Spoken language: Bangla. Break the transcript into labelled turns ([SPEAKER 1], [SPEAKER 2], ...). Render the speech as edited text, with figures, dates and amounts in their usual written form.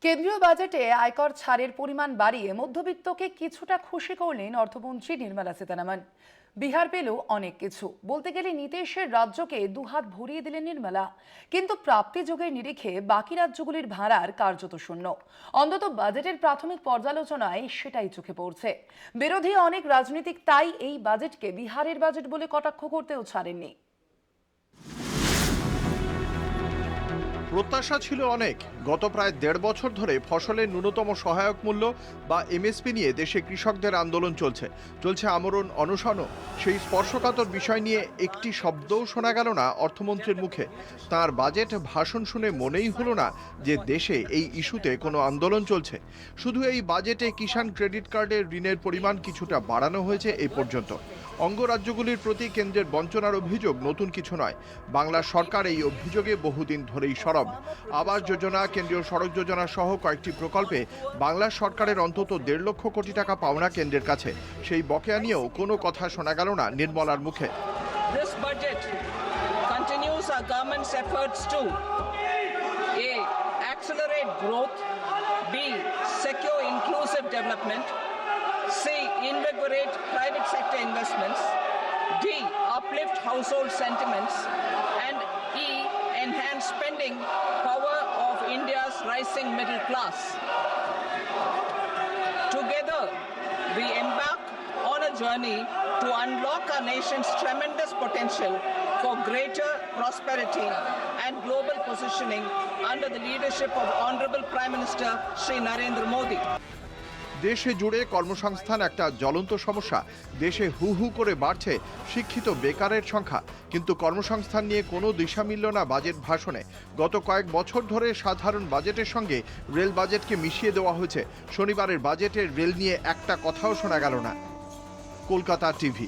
[SPEAKER 1] কেন্দ্রীয় বাজেটে আয়কর ছাড়ের পরিমাণ বাড়িয়ে মধ্যবিত্তকে কিছুটা খুশি করলেন অর্থমন্ত্রী নির্মলা সীতারামন। বিহার পেল অনেক কিছু, বলতে গেলে নীতিশের রাজ্যকে দুহাত ভরিয়ে দিলেন নির্মলা। কিন্তু প্রাপ্তি যোগের নিরিখে বাকি রাজ্যগুলির ভাড়ার কার্যত শূন্য। অন্তত বাজেটের প্রাথমিক পর্যালোচনায় সেটাই চোখে পড়ছে। বিরোধী অনেক রাজনীতিক তাই এই বাজেটকে বিহারের বাজেট বলে কটাক্ষ করতেও ছাড়েননি।
[SPEAKER 2] প্রত্যাশা ছিল অনেক। গত প্রায় ১.৫ বছর ধরে ফসলের ন্যূনতম সহায়ক মূল্য বা এমএসপি নিয়ে দেশে কৃষকদের আন্দোলন চলছে আমরণ অনশনও। সেই স্পর্শকাতর বিষয় নিয়ে একটি শব্দও শোনা গেল না অর্থমন্ত্রীর মুখে। তার বাজেট ভাষণ শুনে মনেই হলো না যে দেশে এই ইস্যুতে কোনো আন্দোলন চলছে। শুধু এই বাজেটে কিষাণ ক্রেডিট কার্ডের ঋণের পরিমাণ কিছুটা বাড়ানো হয়েছে এই পর্যন্ত। অঙ্গরাজ্যগুলির প্রতি কেন্দ্রের বঞ্চনার অভিযোগ নতুন কিছু নয়। বাংলা সরকার এই অভিযোগে বহুদিন ধরেই সরব। আবাস যোজনা, কেন্দ্রীয় সড়ক যোজনা সহ কয়েকটি প্রকল্পে বাংলা সরকারের অন্তত ১.৫ লক্ষ কোটি টাকা পাওনা কেন্দ্রের কাছে। সেই বকেয়া নিয়েও কোনো কথা শোনা গেল না নির্মলার মুখে।
[SPEAKER 3] This budget continues our government's efforts to A. Accelerate growth, B. Secure inclusive development, C. Invigorate private sector investments, D. Uplift household sentiments, and E. Enhance spending power of India's rising middle class. Together, we embark on a journey to unlock our nation's tremendous potential for greater prosperity and global positioning under the leadership of Honorable Prime Minister Shri Narendra Modi.
[SPEAKER 2] দেশে জুড়ে কর্মসংস্থান একটা জ্বলন্ত সমস্যা। দেশে হু হু করে বাড়ছে শিক্ষিত বেকারের সংখ্যা, কিন্তু কর্মসংস্থান নিয়ে কোনো দিশা মিলল না বাজেট ভাষণে। গত কয়েক বছর ধরে সাধারণ বাজেটের সঙ্গে রেল বাজেটকে মিশিয়ে দেওয়া হয়েছে। শনিবারের বাজেটের রেল নিয়ে একটা কথাও শোনা গেল না। কলকাতা টিভি।